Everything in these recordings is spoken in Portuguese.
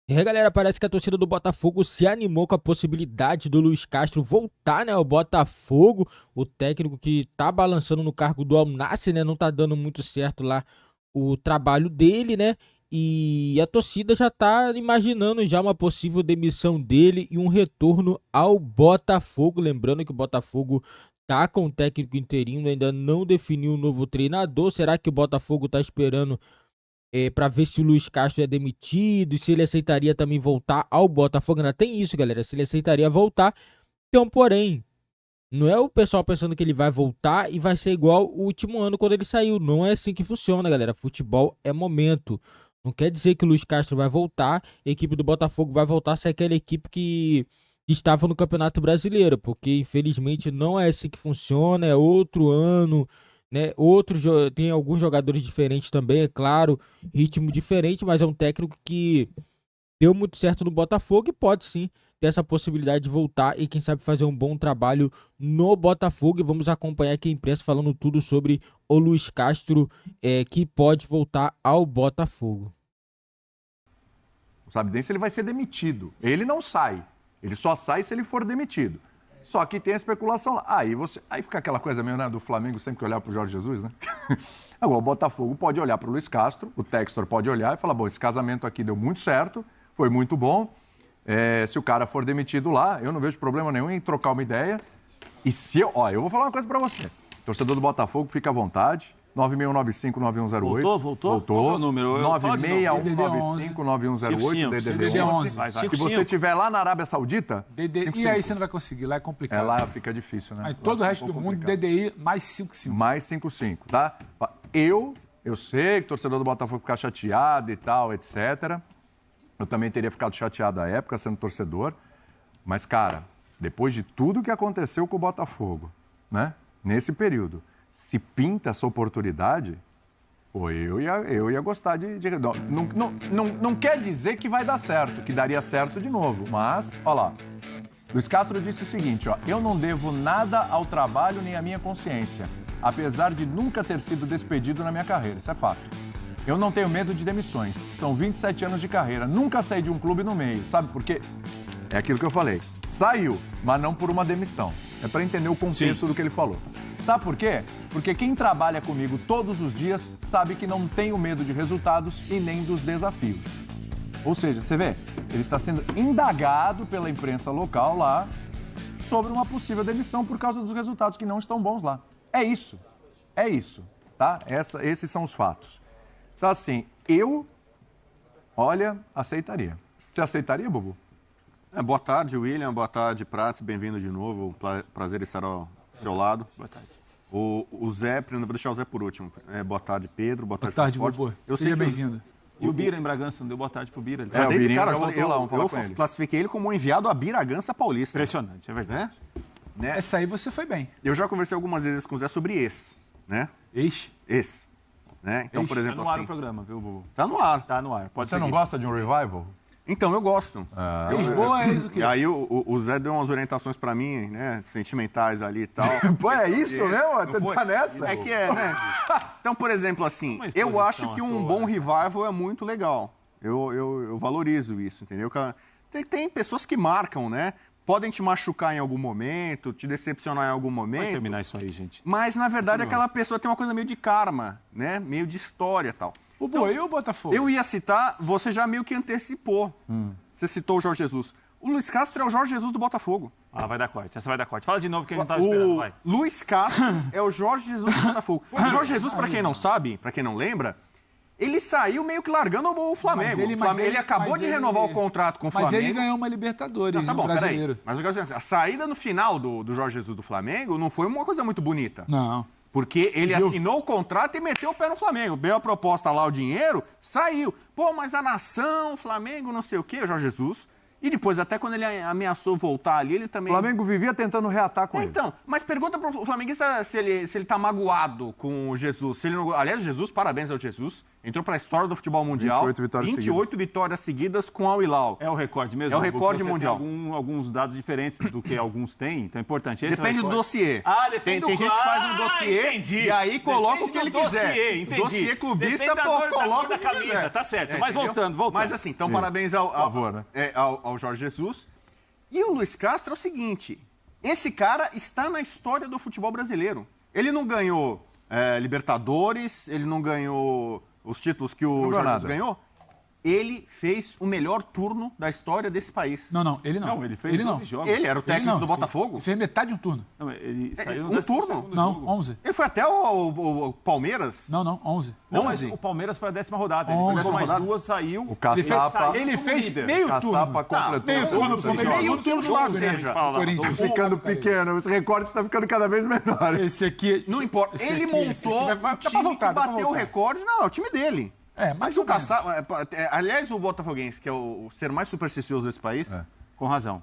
E aí, galera, parece que a torcida do Botafogo se animou com a possibilidade do Luiz Castro voltar, né, ao Botafogo. O técnico que tá balançando no cargo do Al Nassr, né, não tá dando muito certo lá o trabalho dele, né? E a torcida já tá imaginando já uma possível demissão dele e um retorno ao Botafogo. Lembrando que o Botafogo tá com o técnico interino, ainda não definiu o novo treinador. Será que o Botafogo tá esperando para ver se o Luiz Castro é demitido, se ele aceitaria também voltar ao Botafogo? Ainda tem isso, galera, se ele aceitaria voltar. Então, porém, não é o pessoal pensando que ele vai voltar e vai ser igual o último ano quando ele saiu. Não é assim que funciona, galera. Futebol é momento. Não quer dizer que o Luiz Castro vai voltar, a equipe do Botafogo vai voltar a ser aquela equipe que estava no Campeonato Brasileiro, porque infelizmente não é assim que funciona, é outro ano, né? Tem alguns jogadores diferentes também, é claro, ritmo diferente, mas é um técnico que deu muito certo no Botafogo e pode sim ter essa possibilidade de voltar e quem sabe fazer um bom trabalho no Botafogo. E vamos acompanhar aqui a imprensa falando tudo sobre o Luiz Castro, que pode voltar ao Botafogo. O Sabidense ele vai ser demitido. Ele não sai. Ele só sai se ele for demitido. Só que tem a especulação lá. Aí fica aquela coisa meio, né, do Flamengo sempre que olhar para o Jorge Jesus, né? Agora, o Botafogo pode olhar para o Luiz Castro, o Textor pode olhar e falar, bom, esse casamento aqui deu muito certo, foi muito bom. Se o cara for demitido lá, eu não vejo problema nenhum em trocar uma ideia. E se eu vou falar uma coisa para você. Torcedor do Botafogo, fica à vontade. 9695-9108. Voltou? Qual é o número? 96195-9108, DDD 11. Se você estiver lá na Arábia Saudita... E aí você não vai conseguir, lá é complicado. Lá fica difícil, né? Aí todo o resto do mundo, DDI mais 55. Mais 55, tá? Eu sei que o torcedor do Botafogo fica chateado e tal, etc. Eu também teria ficado chateado à época, sendo torcedor. Mas, cara, depois de tudo que aconteceu com o Botafogo, né? Nesse período, se pinta essa oportunidade, pô, eu ia gostar de... Não quer dizer que vai dar certo, que daria certo de novo, mas, ó lá. Luiz Castro disse o seguinte, ó, eu não devo nada ao trabalho nem à minha consciência, apesar de nunca ter sido despedido na minha carreira, isso é fato. Eu não tenho medo de demissões, são 27 anos de carreira, nunca saí de um clube no meio, sabe por quê? É aquilo que eu falei, saiu, mas não por uma demissão, é para entender o contexto do que ele falou. Sabe por quê? Porque quem trabalha comigo todos os dias sabe que não tenho medo de resultados e nem dos desafios. Ou seja, você vê, ele está sendo indagado pela imprensa local lá sobre uma possível demissão por causa dos resultados que não estão bons lá. É isso, tá? Esses são os fatos. Então, assim, aceitaria. Você aceitaria, Bubu? Boa tarde, William. Boa tarde, Prats. Bem-vindo de novo. Prazer estar ao seu lado. Boa tarde. O Zé, primeiro, vou deixar o Zé por último. Boa tarde, Pedro. Boa tarde, Bubu. Seja bem-vindo. E o Bira em Bragança, não deu boa tarde pro Bira? Já dei de cara, vamos falar com ele. Classifiquei ele como um enviado a Biragança Paulista. Impressionante, é verdade. Né? Essa aí você foi bem. Eu já conversei algumas vezes com o Zé sobre esse, né? Ixi. Esse. Né? Então, por exemplo, tá no ar assim... o programa, viu, Bubu? Tá no ar. Tá no ar. Pode Você seguir. não gosta de um revival? Então, eu gosto. Lisboa é isso que... E aí o Zé deu umas orientações pra mim, né? Sentimentais ali e tal. Pô, é isso mesmo? Tá nessa? É que é, né? Então, por exemplo, assim, eu acho que um bom revival é muito legal. Eu valorizo isso, entendeu? Tem pessoas que marcam, né? Podem te machucar em algum momento, te decepcionar em algum momento. Vai terminar isso aí, gente. Mas, na verdade, aquela pessoa tem uma coisa meio de karma, né? Meio de história e tal. O Boi e o Botafogo? Eu ia citar, você já meio que antecipou. Você citou o Jorge Jesus. O Luiz Castro é o Jorge Jesus do Botafogo. Vai dar corte. Essa vai dar corte. Fala de novo que a gente não tava esperando, vai. Luiz Castro é o Jorge Jesus do Botafogo. O Jorge Jesus, pra quem não sabe, pra quem não lembra, ele saiu meio que largando o Flamengo. Ele acabou de renovar o contrato com o Flamengo. Mas ele ganhou uma Libertadores no brasileiro. Mas eu quero dizer, a saída no final do Jorge Jesus do Flamengo não foi uma coisa muito bonita. Não. Porque ele assinou o contrato e meteu o pé no Flamengo. Veio a proposta lá, o dinheiro, saiu. Pô, mas a nação, o Flamengo, não sei o quê, o Jorge Jesus. E depois, até quando ele ameaçou voltar ali, ele também... O Flamengo vivia tentando reatar com ele. Então, mas pergunta pro flamenguista se ele tá magoado com o Jesus. Se ele não... Aliás, Jesus, parabéns ao Jesus. Entrou para a história do futebol mundial. 28 vitórias seguidas com Al Hilal. É o recorde mesmo? É o recorde mundial. Tem alguns dados diferentes do que alguns têm, então é importante. Depende do dossiê. Depende tem gente que faz um dossiê e aí coloca o que ele quiser. Entendi. Dossiê clubista, coloca o que camisa, tá certo. Mas voltando. Mas assim, então parabéns ao Jorge Jesus. E o Luiz Castro é o seguinte, esse cara está na história do futebol brasileiro. Ele não ganhou Libertadores, ele não ganhou os títulos que o Jorge Jesus ganhou. Ele fez o melhor turno da história desse país. Não, ele não. Não, ele fez 12 jogos. Ele era o técnico do Botafogo? Ele fez metade de um turno. Não, ele saiu um turno? Não, 11. Ele foi até o Palmeiras? Não, 11. Não, mas o Palmeiras foi a 10ª rodada. Ele 11. ficou mais 2, saiu. O Caçapa... Ele fez meio turno. Caçapa completou. Meio turno. Meio turno, ou seja... Corinthians ficando pequeno, esse recorte está ficando cada vez menor. Esse aqui... Não importa. Ele montou o time que bateu o recorde. Não, é o time dele. Mas o Caçapa... Aliás, o botafoguense, que é o ser mais supersticioso desse país... Com razão.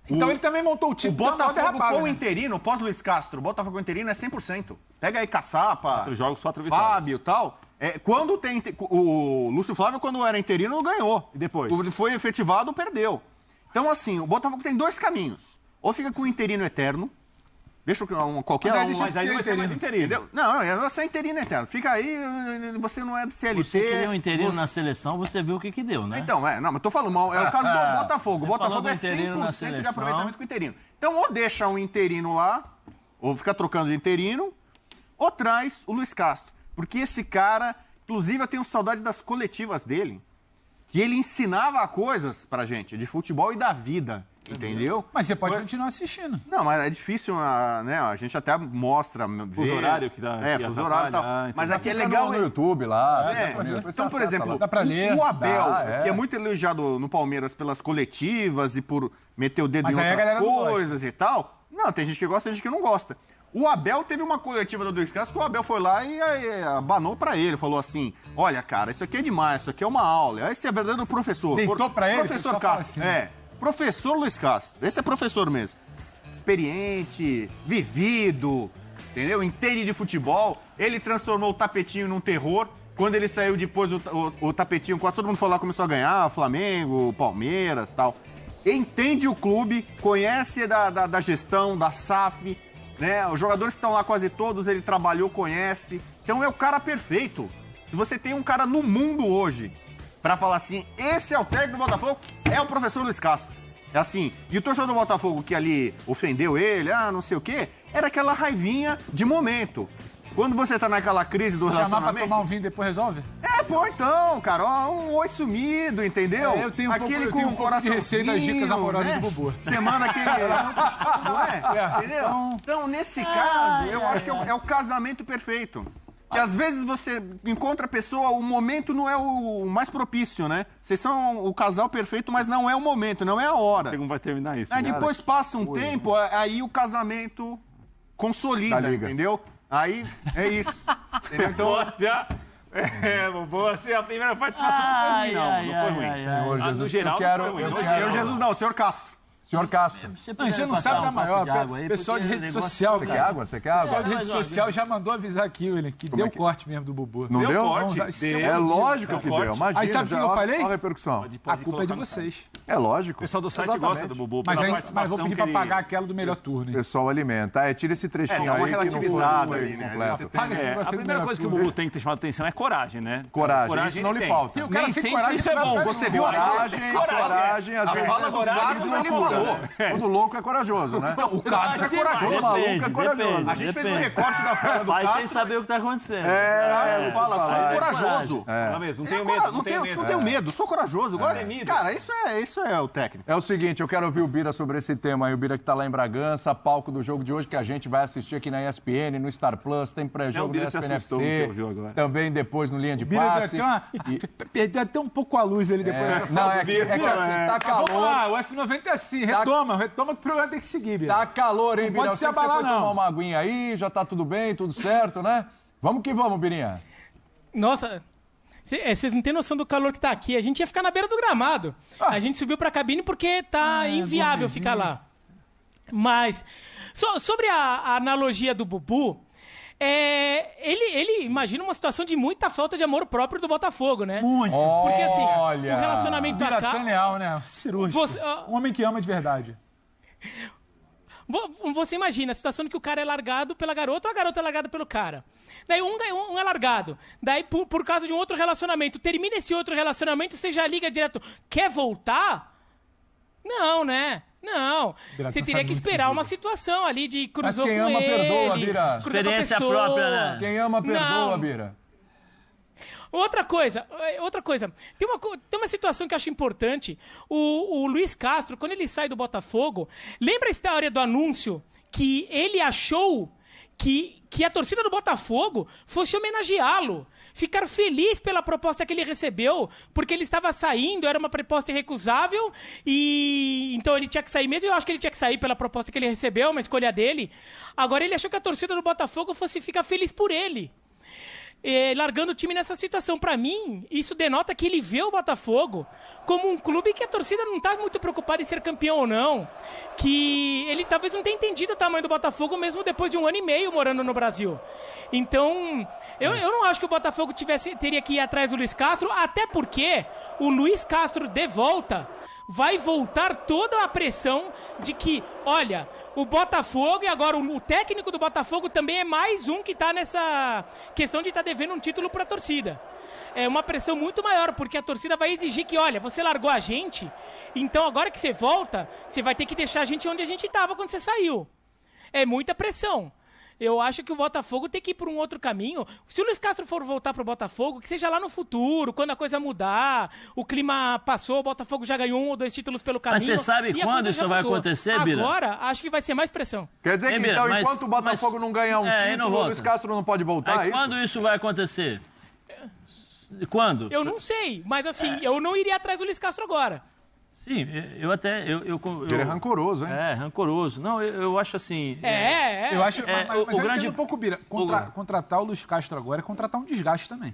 Então ele também montou o time. O Botafogo com o interino, pós-Luiz Castro, o Botafogo interino é 100%. Pega aí Caçapa, 4 jogos, 4 vitórias. Fábio e tal. Quando tem... O Lúcio Flávio, quando era interino, ganhou. E depois? Foi efetivado, perdeu. Então, assim, o Botafogo tem 2 caminhos. Ou fica com o interino eterno, deixa qualquer um... Mas aí não vai ser mais interino. Entendeu? Não, você é interino eterno. Fica aí, você não é de CLT. Você queria um interino na seleção, você viu o que deu, né? Então, não, mas tô falando mal. É o caso do Botafogo. O Botafogo é interino na 100% de seleção. aproveitamento com o interino. Então, ou deixa um interino lá, ou fica trocando de interino, ou traz o Luiz Castro. Porque esse cara, inclusive eu tenho saudade das coletivas dele, que ele ensinava coisas pra gente, de futebol e da vida. Entendeu? Mas você pode continuar assistindo. Não, mas é difícil, né? A gente até mostra. Fuso horário que dá. Fuso horário e tal. Mas aqui é legal. No YouTube lá. Então, por exemplo, dá pra ler. O Abel, que é muito elogiado no Palmeiras pelas coletivas e por meter o dedo em outras coisas e tal. Não, tem gente que gosta, tem gente que não gosta. O Abel teve uma coletiva do Luiz Castro que o Abel foi lá e abanou pra ele. Falou assim, olha, cara, isso aqui é demais, isso aqui é uma aula. Esse é verdadeiro professor. Deitou pra ele? Professor Castro, Professor Luiz Castro, esse é professor mesmo. Experiente, vivido, entendeu? Entende de futebol. Ele transformou o tapetinho num terror. Quando ele saiu depois, o tapetinho, quase todo mundo foi lá, começou a ganhar, Flamengo, Palmeiras e tal. Entende o clube, conhece da gestão, da SAF, né? Os jogadores que estão lá quase todos, ele trabalhou, conhece. Então é o cara perfeito. Se você tem um cara no mundo hoje pra falar assim, esse é o técnico do Botafogo, é o professor Luiz Castro. É assim, e o torcedor do Botafogo que ali ofendeu ele, não sei o quê, era aquela raivinha de momento. Quando você tá naquela crise do relacionamento... Chamar pra tomar um vinho e depois resolve? Então, cara, um oi sumido, entendeu? Eu tenho um pouco de receio das dicas amorosas do Bubu. Você manda aquele... Não é? Entendeu? Então, nesse caso, eu acho que é o casamento perfeito. Que às vezes você encontra a pessoa, o momento não é o mais propício, né? Vocês são o casal perfeito, mas não é o momento, não é a hora. Não sei como vai terminar isso. Depois passa um tempo, aí o casamento consolida, entendeu? Aí é isso. Entendeu? Então... Boa, assim, a primeira participação não foi ruim, não foi ruim. Senhor Jesus, no geral, Senhor Jesus não, senhor Castro. Senhor Castro. Você não sabe da maior. Pessoal de rede social, cara. Quer água? Você quer água? Pessoal de rede social já mandou avisar aqui, William, que deu corte mesmo do Bubu. Não deu? É lógico que deu. Imagina. Aí sabe o que eu falei? Qual a repercussão? A culpa é de vocês. É lógico. O pessoal do site gosta do Bubu. Mas vou pedir pra pagar aquela do melhor turno. O pessoal alimenta. Tira esse trechinho aí. Uma relativizada ali, né? A primeira coisa que o Bubu tem que ter chamado atenção é coragem, né? Coragem, isso não lhe falta. E o cara Nem sem sempre coragem, isso é bom. Você viu a coragem, às vezes. A fala do Castro, ele falou. Todo louco é corajoso, né? O Castro é corajoso. O maluco é corajoso. A gente fez um recorte da fala do Faz Castro. sem saber o que tá acontecendo. Fala, sou corajoso. Não tenho medo, Não tenho medo, sou corajoso. Agora, cara, isso é o técnico. É o seguinte, eu quero ouvir o Bira sobre esse tema aí. O Bira que tá lá em Bragança, palco do jogo de hoje que a gente vai assistir aqui na ESPN, no Star Plus, tem pré-jogo no ESPN FC, também depois no Linha de Passe. Perdeu até um pouco a luz ali depois dessa Não, é que assim, tá calor. Vamos lá, o F90 é assim, retoma que o programa tem que seguir, Bira. Tá calor, hein, Bira? Pode se abalar, você foi tomar uma aguinha aí, já tá tudo bem, tudo certo, né? Vamos que vamos, Birinha. Nossa, vocês não têm noção do calor que tá aqui. A gente ia ficar na beira do gramado. A gente subiu pra cabine porque tá inviável ficar lá. Mas, sobre a analogia do Bubu, ele imagina uma situação de muita falta de amor próprio do Botafogo, né? Muito. Porque assim, Olha. o relacionamento Biratã Leal, né? Cirúrgico. Um homem que ama de verdade. Você imagina a situação de que o cara é largado pela garota ou a garota é largada pelo cara. Daí um é largado. Daí, por causa de um outro relacionamento, termina esse outro relacionamento, você já liga direto. Quer voltar? Não, né? Não. Você teria que esperar uma situação ali de cruzou Mas quem com ama, ele. perdoa, Bira. Experiência própria, né? Quem ama, perdoa, Não. Bira. Outra coisa. Tem uma situação que eu acho importante. O Luiz Castro, quando ele sai do Botafogo, lembra a história do anúncio que ele achou que a torcida do Botafogo fosse homenageá-lo, ficar feliz pela proposta que ele recebeu, porque ele estava saindo, era uma proposta irrecusável, e então ele tinha que sair mesmo. Eu acho que ele tinha que sair pela proposta que ele recebeu, uma escolha dele. Agora ele achou que a torcida do Botafogo fosse ficar feliz por ele. Largando o time nessa situação. Pra mim, isso denota que ele vê o Botafogo como um clube que a torcida não tá muito preocupada em ser campeão ou não, que ele talvez não tenha entendido o tamanho do Botafogo mesmo depois de 1 ano e meio morando no Brasil. Então, eu não acho que o Botafogo teria que ir atrás do Luiz Castro, até porque o Luiz Castro de volta vai voltar toda a pressão de que, olha, o Botafogo, e agora o técnico do Botafogo também é mais um que está nessa questão de estar devendo um título para a torcida. É uma pressão muito maior, porque a torcida vai exigir que, olha, você largou a gente, então agora que você volta, você vai ter que deixar a gente onde a gente estava quando você saiu. É muita pressão. Eu acho que o Botafogo tem que ir por um outro caminho. Se o Luiz Castro for voltar pro Botafogo, que seja lá no futuro, quando a coisa mudar, o clima passou, o Botafogo já ganhou 1 ou 2 títulos pelo caminho. Mas você sabe quando isso vai acontecer, Bira? Agora, acho que vai ser mais pressão. Quer dizer que, Bira, então, mas- enquanto o Botafogo mas- não ganhar um não título, o volta. Luiz Castro não pode voltar, Aí é quando isso vai acontecer? Quando? Eu não sei, mas assim, eu não iria atrás do Luiz Castro agora. Sim, eu até... Ele é rancoroso, hein? É, rancoroso. Não, eu acho assim... Eu acho, É, mas o eu grande- entendo um pouco, Bira. Contratar o Luiz Castro agora é contratar um desgaste também.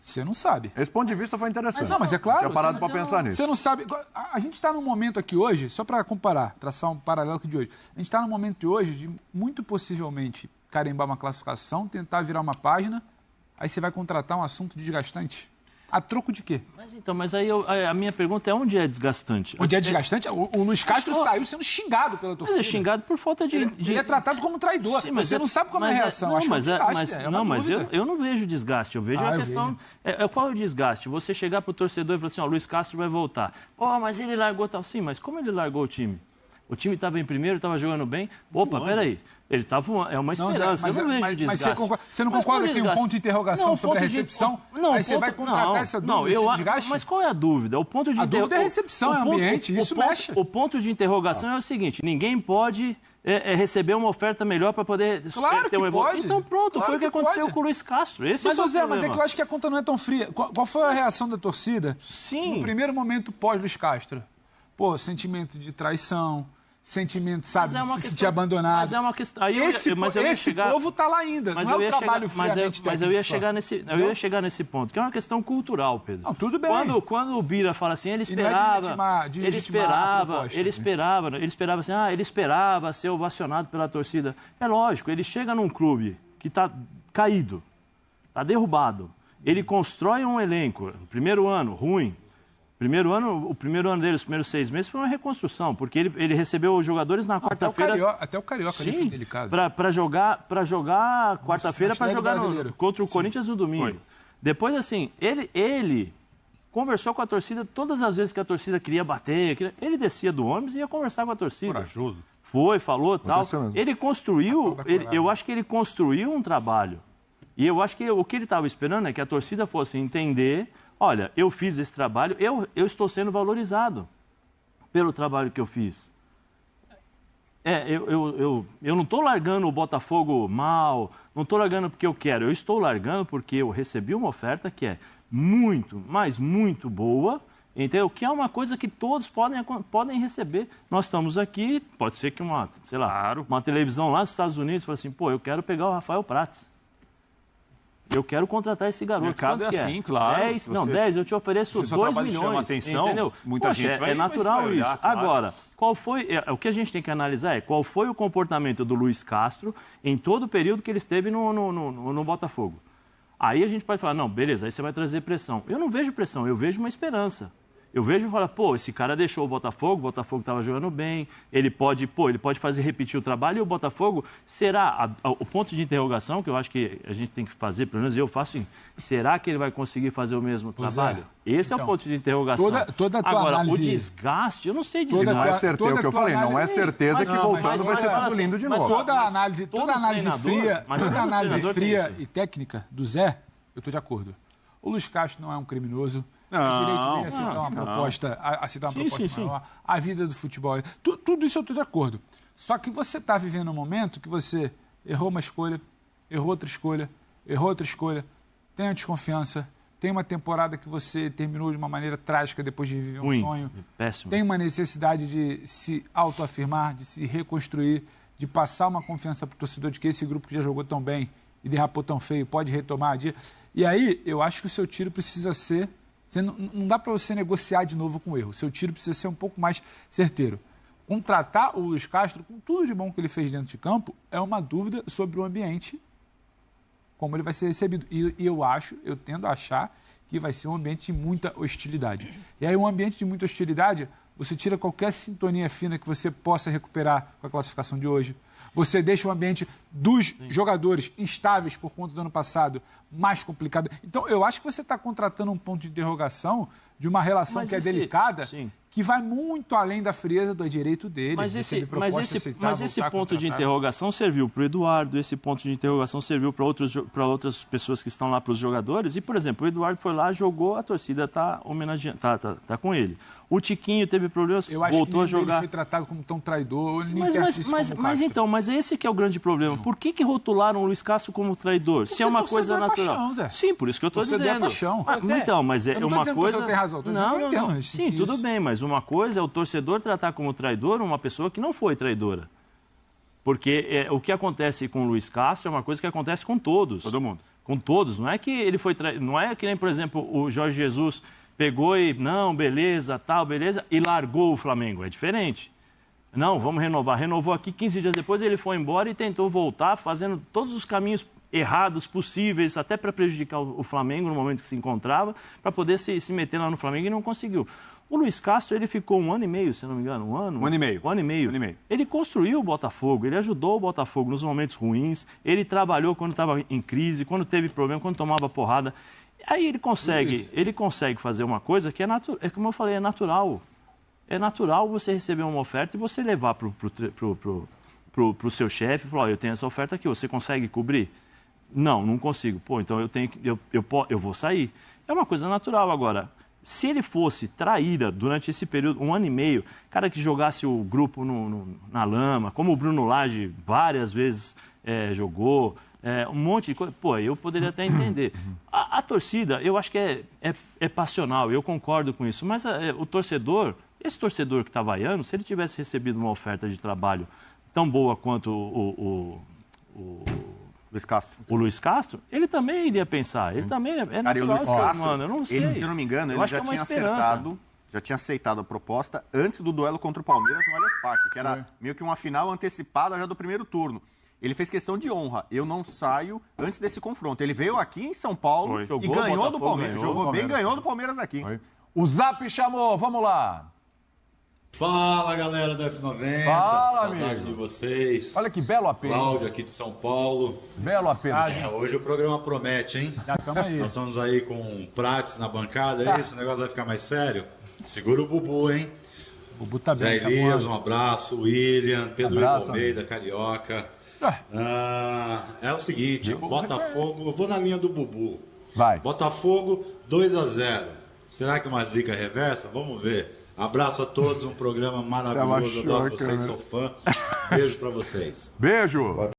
Você não sabe. Esse ponto de vista foi interessante. Mas é claro. Tinha parado você- pra pensar nisso. Você não sabe. A gente está num momento aqui hoje, só para comparar, traçar um paralelo aqui de hoje. A gente está num momento de hoje de muito possivelmente carimbar uma classificação, tentar virar uma página, aí você vai contratar um assunto desgastante. A troco de quê? Mas aí a minha pergunta é onde é desgastante? Onde é desgastante? O Luiz Castro saiu sendo xingado pela Mas torcida. é xingado por falta de... Ele é tratado como traidor. Sim, mas você não sabe como é a reação. Não, Acho que é um mas, desgaste, uma mas dúvida. eu não vejo desgaste. Eu vejo a eu questão... Qual é o desgaste? Você chegar pro torcedor e falar assim, ó, Luiz Castro vai voltar. Pô, mas ele largou tal. Sim, mas como ele largou o time? O time estava em primeiro, estava jogando bem. Opa, peraí. Ele estava... É uma esperança. Eu não vejo desgaste. Mas você não Mas concorda qual que tem um desgaste? ponto de interrogação Não, sobre a ponto de- recepção? Não, Aí você ponto- vai contratar não, essa não, dúvida, esse desgaste? Mas qual é a dúvida? O ponto de A dúvida é a recepção, é ambiente, isso mexe. O ponto de interrogação é o seguinte, ninguém pode receber uma oferta melhor para poder Claro ter que uma pode. Então pronto, Claro foi o que que aconteceu pode. com o Luiz Castro. Esse Mas, foi o Zé, mas é problema. que eu acho que a conta não é tão fria. Qual foi a reação da torcida Sim. no primeiro momento pós-Luiz Castro? Pô, sentimento de traição, sentimento, sabe, Mas é uma de se questão- sentir abandonado. Mas é uma questão... aí Esse povo tá lá ainda, Mas não eu é o ia trabalho chegar, friamente mas eu ia técnico só. chegar nesse, eu ia chegar nesse ponto, que é uma questão cultural, Pedro. Não, tudo bem. Quando o Bira fala assim, ele E não é esperava, deslegitimar a proposta, ele esperava assim, ele esperava ser ovacionado pela torcida. É lógico, ele chega num clube que está caído, está derrubado. Ele constrói um elenco, no primeiro ano, ruim. O primeiro ano dele, os primeiros 6 meses, foi uma reconstrução, porque ele recebeu os jogadores na quarta-feira. Até o Carioca ali foi Sim, delicado. para jogar quarta-feira, para estreia do jogar Brasileiro. contra o Corinthians no domingo. Depois, assim, ele conversou com a torcida todas as vezes que a torcida queria bater. Ele descia do ônibus e ia conversar com a torcida. Corajoso. Foi, falou, tal. Aconteceu mesmo. Ele construiu, eu acho que ele construiu um trabalho. E eu acho que o que ele estava esperando é que a torcida fosse entender, olha, eu fiz esse trabalho, eu estou sendo valorizado pelo trabalho que eu fiz. Eu não estou largando o Botafogo mal, não estou largando porque eu quero, eu estou largando porque eu recebi uma oferta que é muito, mas muito boa, entendeu? Que é uma coisa que todos podem receber. Nós estamos aqui, pode ser que uma televisão lá dos Estados Unidos fale assim, pô, eu quero pegar o Rafael Prats. Eu quero contratar esse garoto. O mercado Quanto é que assim, claro. 10, não, 10, eu te ofereço 2 milhões. Atenção, entendeu? muita Poxa, gente vai, é natural vai olhar, isso. claro. Agora, qual foi... o que a gente tem que analisar é qual foi o comportamento do Luiz Castro em todo o período que ele esteve no Botafogo. Aí a gente pode falar, não, beleza, aí você vai trazer pressão. Eu não vejo pressão, eu vejo uma esperança. Eu vejo e falo, pô, esse cara deixou o Botafogo estava jogando bem, ele pode fazer repetir o trabalho, e o Botafogo será, o ponto de interrogação que eu acho que a gente tem que fazer, pelo menos eu faço, será que ele vai conseguir fazer o mesmo trabalho? Esse é o ponto de interrogação. Toda a tua Agora, análise... o desgaste, eu não sei dizer. Não é certeza, o que eu falei, não é certeza que voltando vai ser tudo lindo de novo. Toda a análise fria e técnica do Zé, eu estou de acordo. O Luiz Castro não é um criminoso. O direito dele aceitar uma proposta, maior, a vida do futebol. Tudo isso eu estou de acordo. Só que você está vivendo um momento que você errou uma escolha, errou outra escolha, tem a desconfiança, tem uma temporada que você terminou de uma maneira trágica depois de viver um sonho. Péssimo. Tem uma necessidade de se autoafirmar, de se reconstruir, de passar uma confiança para o torcedor de que esse grupo que já jogou tão bem e derrapou tão feio pode retomar a dia. E aí, eu acho que o seu tiro precisa ser... Não dá para você negociar de novo com o erro. O seu tiro precisa ser um pouco mais certeiro. Contratar o Luiz Castro, com tudo de bom que ele fez dentro de campo, é uma dúvida sobre o ambiente, como ele vai ser recebido. E eu tendo a achar que vai ser um ambiente de muita hostilidade. E aí, um ambiente de muita hostilidade, você tira qualquer sintonia fina que você possa recuperar com a classificação de hoje. Você deixa o ambiente dos jogadores instáveis por conta do ano passado mais complicado. Então, eu acho que você está contratando um ponto de interrogação de uma relação que é delicada, que vai muito além da frieza do direito dele. Mas esse ponto de interrogação serviu para o Eduardo, esse ponto de interrogação serviu para outras pessoas que estão lá, para os jogadores. E, por exemplo, o Eduardo foi lá, jogou, a torcida está homenageando, tá com ele. O Tiquinho teve problemas, voltou a jogar. Ele foi tratado como tão traidor. Mas esse que é o grande problema. Por que rotularam o Luiz Castro como traidor? Se é uma coisa natural. Paixão, Zé. Sim, por isso que eu estou dizendo. É paixão. Mas é uma coisa... Você tem razão. Não. Sim, tudo bem, mas uma coisa é o torcedor tratar como traidor uma pessoa que não foi traidora. Porque o que acontece com o Luiz Castro é uma coisa que acontece com todos. Todo mundo. Com todos. Não é que ele foi não é que nem, por exemplo, o Jorge Jesus pegou e, não, beleza, e largou o Flamengo. É diferente. Não, vamos renovar. Renovou aqui, 15 dias depois ele foi embora e tentou voltar, fazendo todos os caminhos errados possíveis, até para prejudicar o Flamengo no momento que se encontrava, para poder se meter lá no Flamengo e não conseguiu. O Luiz Castro, ele ficou 1 ano e meio, se não me engano, 1 ano? 1 ano e meio. 1 ano e meio. Ele construiu o Botafogo, ele ajudou o Botafogo nos momentos ruins, ele trabalhou quando estava em crise, quando teve problema, quando tomava porrada. Aí ele consegue fazer uma coisa que é como eu falei, é natural. É natural você receber uma oferta e você levar pro seu chefe e falar, eu tenho essa oferta aqui, você consegue cobrir? Não consigo. Pô, então eu vou sair. É uma coisa natural. Agora, se ele fosse traíra durante esse período, 1 ano e meio, cara que jogasse o grupo na lama, como o Bruno Lage várias vezes jogou, um monte de coisa, pô, eu poderia até entender. A torcida, eu acho que é passional, eu concordo com isso, mas o torcedor, esse torcedor que está vaiando, se ele tivesse recebido uma oferta de trabalho tão boa quanto o Luiz Castro, ele também iria pensar. Ele também é Cara, natural, Luiz Castro, mano, eu não sei. Ele, se não me engano, ele já tinha aceitado a proposta antes do duelo contra o Palmeiras no Allianz Parque, que era meio que uma final antecipada já do primeiro turno. Ele fez questão de honra. Eu não saio antes desse confronto. Ele veio aqui em São Paulo e ganhou do Palmeiras. Jogou bem, ganhou do Palmeiras aqui. O Zap chamou, vamos lá. Fala, galera do F90. Fala, saudade amigo. de vocês. Olha que belo apelo. Cláudio aqui de São Paulo. Belo apelo. Hoje o programa promete, hein? Já estamos aí. Nós estamos aí com Prates na bancada, é isso? O negócio vai ficar mais sério? Segura o Bubu, hein? O Bubu tá Zé bem, Elias, tá um abraço. William, Pedro Abraço, Almeida, Carioca. É o seguinte, Botafogo, eu vou na linha do Bubu. Vai. Botafogo 2-0. Será que uma zica reversa? Vamos ver. Abraço a todos, um programa maravilhoso. Adoro vocês, sou fã. Beijo pra vocês. Beijo.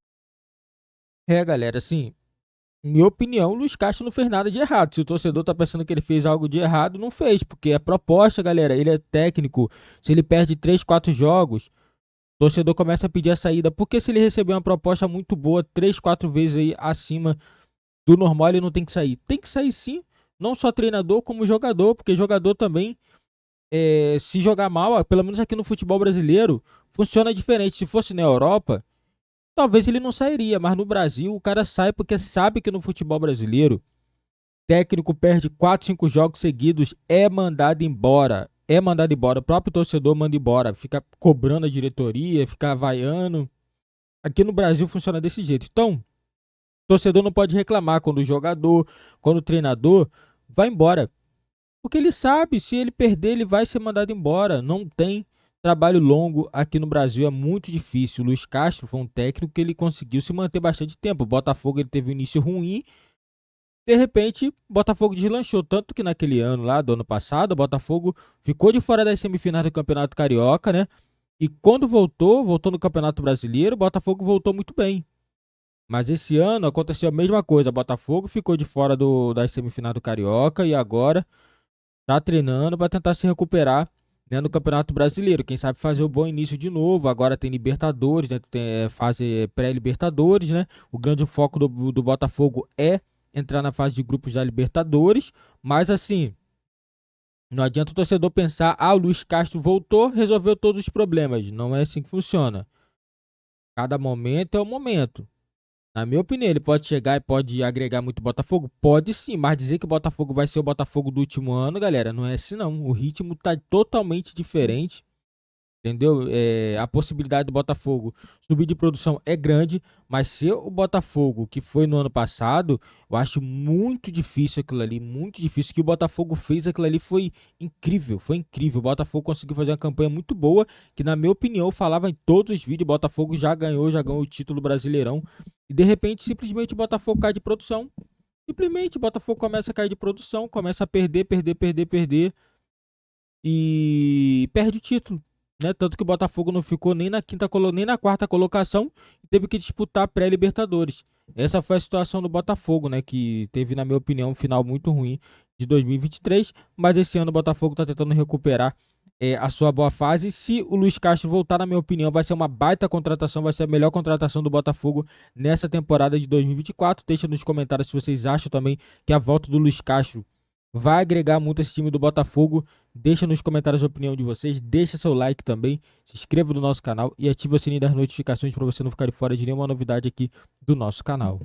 Galera, assim, minha opinião, o Luiz Castro não fez nada de errado. Se o torcedor tá pensando que ele fez algo de errado, não fez, porque a proposta, galera, ele é técnico. Se ele perde 3, 4 jogos, o torcedor começa a pedir a saída, porque se ele receber uma proposta muito boa, 3, 4 vezes aí acima do normal ele não tem que sair. Tem que sair sim, não só treinador como jogador, porque jogador também, se jogar mal, pelo menos aqui no futebol brasileiro, funciona diferente. Se fosse na Europa, talvez ele não sairia, mas no Brasil o cara sai porque sabe que no futebol brasileiro, técnico perde 4, 5 jogos seguidos, é mandado embora. É mandado embora, o próprio torcedor manda embora, fica cobrando a diretoria, fica vaiando. Aqui no Brasil funciona desse jeito. Então, o torcedor não pode reclamar quando o jogador, quando o treinador vai embora. Porque ele sabe, se ele perder, ele vai ser mandado embora. Não tem trabalho longo aqui no Brasil, é muito difícil. O Luiz Castro foi um técnico que ele conseguiu se manter bastante tempo. O Botafogo ele teve um início ruim. De repente, o Botafogo deslanchou. Tanto que naquele ano lá, do ano passado, o Botafogo ficou de fora das semifinais do Campeonato Carioca, né? E quando voltou no Campeonato Brasileiro, o Botafogo voltou muito bem. Mas esse ano aconteceu a mesma coisa. O Botafogo ficou de fora das semifinais do Carioca e agora tá treinando para tentar se recuperar, né, no Campeonato Brasileiro. Quem sabe fazer um bom início de novo. Agora tem Libertadores, né? Tem fase pré-Libertadores, né? O grande foco do Botafogo é entrar na fase de grupos da Libertadores, mas assim, não adianta o torcedor pensar, o Luiz Castro voltou, resolveu todos os problemas. Não é assim que funciona. Cada momento é um momento. Na minha opinião, ele pode chegar e pode agregar muito o Botafogo? Pode sim, mas dizer que o Botafogo vai ser o Botafogo do último ano, galera, não é assim não. O ritmo tá totalmente diferente. Entendeu? A possibilidade do Botafogo subir de produção é grande, mas se o Botafogo que foi no ano passado, eu acho muito difícil aquilo ali, muito difícil. O que o Botafogo fez aquilo ali foi incrível, foi incrível. O Botafogo conseguiu fazer uma campanha muito boa, que na minha opinião eu falava em todos os vídeos, o Botafogo já ganhou o título Brasileirão, e de repente simplesmente o Botafogo cai de produção. Simplesmente o Botafogo começa a cair de produção, começa a perder, e perde o título. Né? Tanto que o Botafogo não ficou nem na quarta colocação e teve que disputar pré-Libertadores. Essa foi a situação do Botafogo, né? Que teve, na minha opinião, um final muito ruim de 2023, mas esse ano o Botafogo está tentando recuperar a sua boa fase. Se o Luiz Castro voltar, na minha opinião, vai ser uma baita contratação, vai ser a melhor contratação do Botafogo nessa temporada de 2024. Deixa nos comentários se vocês acham também que a volta do Luiz Castro vai agregar muito esse time do Botafogo. Deixa nos comentários a opinião de vocês. Deixa seu like também. Se inscreva no nosso canal e ative o sininho das notificações para você não ficar de fora de nenhuma novidade aqui do nosso canal.